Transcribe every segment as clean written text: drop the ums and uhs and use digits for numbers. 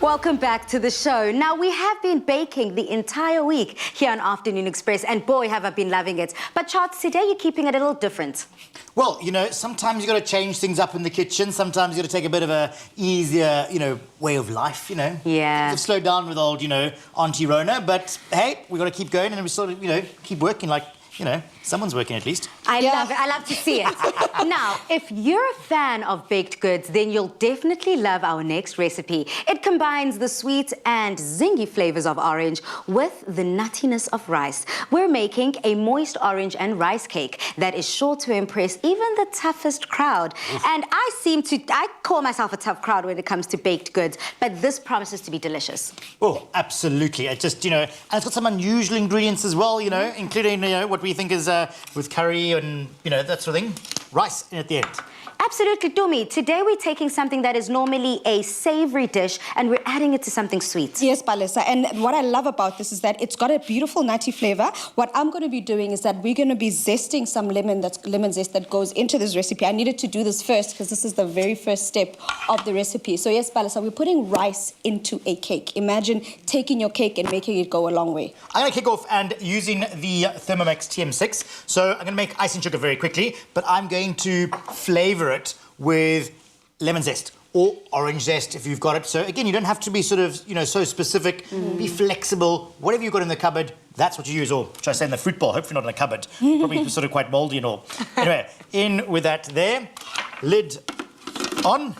Welcome back to the show. Now, we have been baking the entire week here on Afternoon Express, and boy, have I been loving it. But Charles, today you're keeping it a little different. Well, you know, sometimes you've got to change things up in the kitchen. Sometimes you've got to take a bit of a easier, way of life, Yeah. Things have slowed down with old, Auntie Rona. But, hey, we've got to keep going and we sort of, keep working like, someone's working at least. I love it. I love to see it. Now, if you're a fan of baked goods, then you'll definitely love our next recipe. It combines the sweet and zingy flavors of orange with the nuttiness of rice. We're making a moist orange and rice cake that is sure to impress even the toughest crowd. Oof. And I call myself a tough crowd when it comes to baked goods, but this promises to be delicious. Oh, absolutely. It just, and it's got some unusual ingredients as well, including, what we think is with curry and, that sort of thing. Rice in at the end. Absolutely, Dumi. Today we're taking something that is normally a savoury dish and we're adding it to something sweet. Yes, Palesa. And what I love about this is that it's got a beautiful nutty flavour. What I'm going to be doing is that we're going to be zesting some lemon zest that goes into this recipe. I needed to do this first because this is the very first step of the recipe. So yes, Palesa, we're putting rice into a cake. Imagine taking your cake and making it go a long way. I'm going to kick off and using the Thermomix TM6. So I'm going to make icing sugar very quickly, but I'm going to flavour it with lemon zest or orange zest if you've got it. So again, you don't have to be sort of, so specific. Be flexible. Whatever you've got in the cupboard, that's what you use. Or should I say in the fruit bowl? Hopefully not in a cupboard. Probably sort of quite mouldy and all. Anyway, in with that there. Lid on.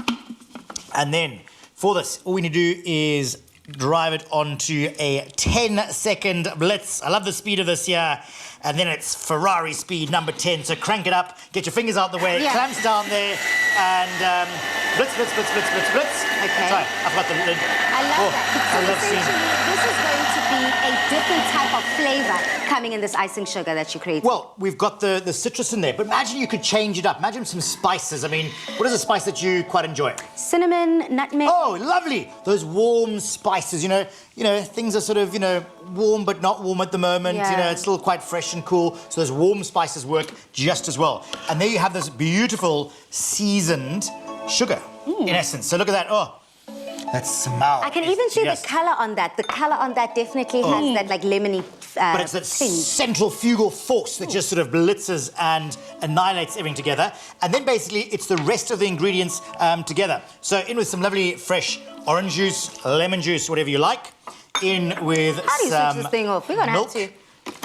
And then for this, all we need to do is drive it onto a 10-second blitz. I love the speed of this here. And then it's Ferrari speed, number 10. So crank it up, get your fingers out the way, clamps down there, and blitz, blitz, blitz, blitz, blitz, blitz. Okay. Sorry, I forgot the lid. I love that. So I love essentially, this is going to be a different type of flavour coming in this icing sugar that you created. Well, we've got the citrus in there, but imagine you could change it up. Imagine some spices. I mean, what is a spice that you quite enjoy? Cinnamon, nutmeg. Oh, lovely. Those warm spices, things are sort of, warm but not warm at the moment. Yeah. It's still quite fresh and cool. So those warm spices work just as well. And there you have this beautiful seasoned sugar, in essence. So look at that. Oh, that smell. I can even see the colour on that. The colour on that definitely has that, like, lemony But it's that centrifugal force that just sort of blitzes and annihilates everything together. And then basically it's the rest of the ingredients together. So in with some lovely fresh orange juice, lemon juice, whatever you like. In with How do you switch this thing off? We're going to have to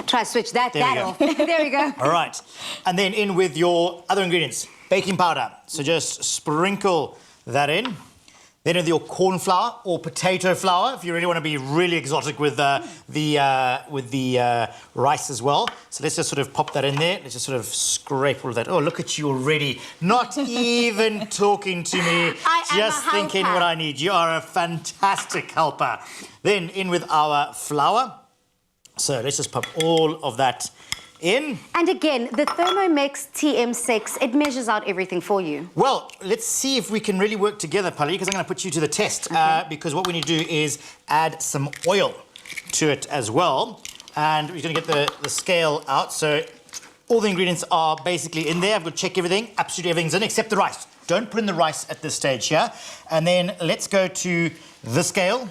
try to switch that off. There we go. All right. And then in with your other ingredients. Baking powder. So just sprinkle that in. Then with your corn flour or potato flour, if you really want to be really exotic with the rice as well. So let's just sort of pop that in there. Let's just sort of scrape all of that. Oh, look at you already. Not even talking to me. Just thinking what I need. You are a fantastic helper. Then in with our flour. So let's just pop all of that in. And again, the Thermomix TM6, it measures out everything for you. Well, let's see if we can really work together, Pali, because I'm going to put you to the test. Because what we need to do is add some oil to it as well. And we're going to get the scale out. So all the ingredients are basically in there. I've got to check everything. Absolutely everything's in, except the rice. Don't put in the rice at this stage here. And then let's go to the scale.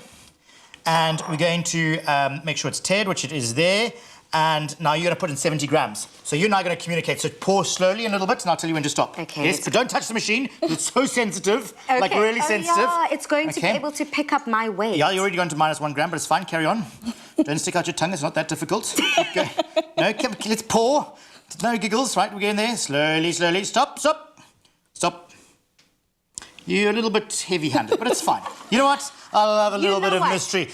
And we're going to make sure it's tared, which it is there. And now you're going to put in 70 grams. So you're now going to communicate. So pour slowly a little bit, and I'll tell you when to stop. Okay. Yes, but don't touch the machine. It's so sensitive, like really sensitive. Yeah, it's going to be able to pick up my weight. Yeah, you're already gone to -1 gram, but it's fine. Carry on. Don't stick out your tongue. It's not that difficult. Okay. No, let's pour. No giggles. Right, we're getting there. Slowly, slowly. Stop, stop, stop. You're a little bit heavy-handed, but it's fine. You know what? I'll have a little bit of mystery.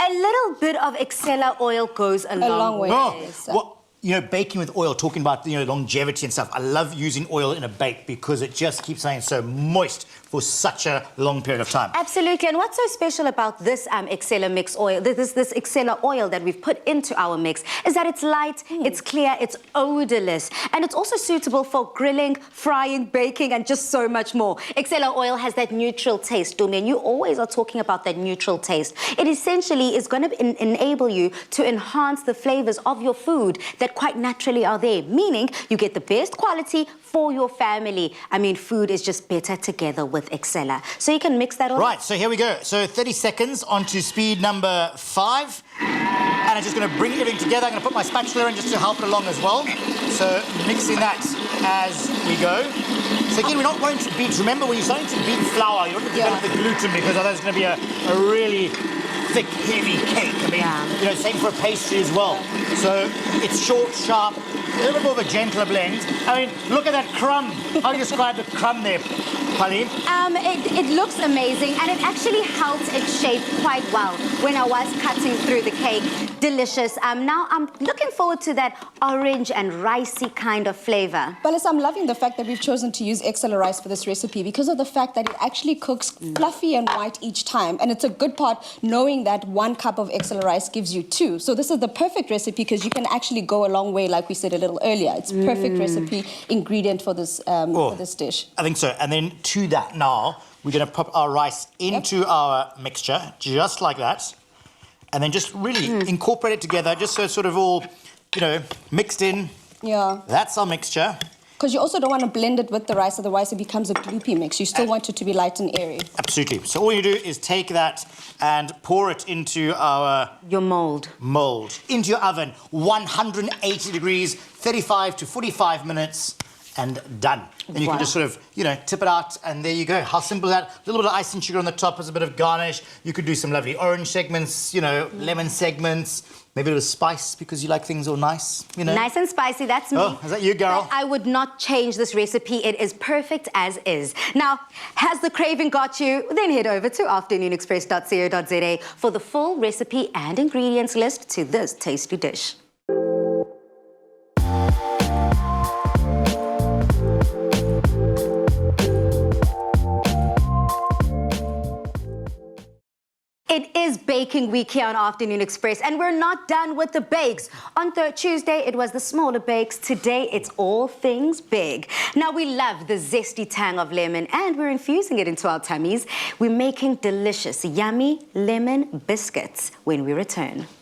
A little bit of EXCELLA oil goes a long way. Oh, well, baking with oil, talking about, longevity and stuff. I love using oil in a bake because it just keeps something so moist for such a long period of time. Absolutely. And what's so special about this EXCELLA mix oil, this EXCELLA oil that we've put into our mix, is that it's light, it's clear, it's odorless, and it's also suitable for grilling, frying, baking, and just so much more. EXCELLA oil has that neutral taste, Dumi, and you always are talking about that neutral taste. It essentially is going to enable you to enhance the flavors of your food that that quite naturally are there, meaning you get the best quality for your family. I mean, food is just better together with EXCELLA. So you can mix that all. Right, so here we go. So 30 seconds onto speed number 5. And I'm just going to bring everything together. I'm going to put my spatula in just to help it along as well. So mixing that as we go. So again, we're not wanting to beat. Remember, when you're starting to beat flour, you don't want to develop the gluten because otherwise it's going to be a really thick, heavy cake. I mean, you know, same for a pastry as well. So it's short, sharp, a little bit more of a gentler blend. I mean, look at that crumb. How do you describe the crumb there, Pauline? It looks amazing, and it actually held its shape quite well when I was cutting through the cake. Delicious. Now I'm looking forward to that orange and ricey kind of flavor. But I'm loving the fact that we've chosen to use EXCELLA rice for this recipe because of the fact that it actually cooks fluffy and white each time. And it's a good part knowing that 1 cup of EXCELLA rice gives you 2. So this is the perfect recipe because you can actually go a long way, like we said a little earlier. It's perfect recipe ingredient for this dish. I think so. And then to that now, we're going to pop our rice into our mixture, just like that. And then just really incorporate it together, just so it's sort of all, you know, mixed in. Yeah. That's our mixture. Because you also don't want to blend it with the rice, otherwise it becomes a gloopy mix. You still want it to be light and airy. Absolutely. So all you do is take that and pour it into Your mold. into your oven, 180 degrees, 35 to 45 minutes, and done. And you can just sort of, you know, tip it out, and there you go. How simple is that? A little bit of icing sugar on the top as a bit of garnish. You could do some lovely orange segments, you know, lemon segments, maybe a little spice because you like things all nice, you know. Nice and spicy, that's me. Oh, is that you, Carol? But I would not change this recipe. It is perfect as is. Now, has the craving got you? Then head over to afternoonexpress.co.za for the full recipe and ingredients list to this tasty dish. It is baking week here on Afternoon Express, and we're not done with the bakes. On Tuesday, it was the smaller bakes. Today, it's all things big. Now, we love the zesty tang of lemon, and we're infusing it into our tummies. We're making delicious, yummy lemon biscuits when we return.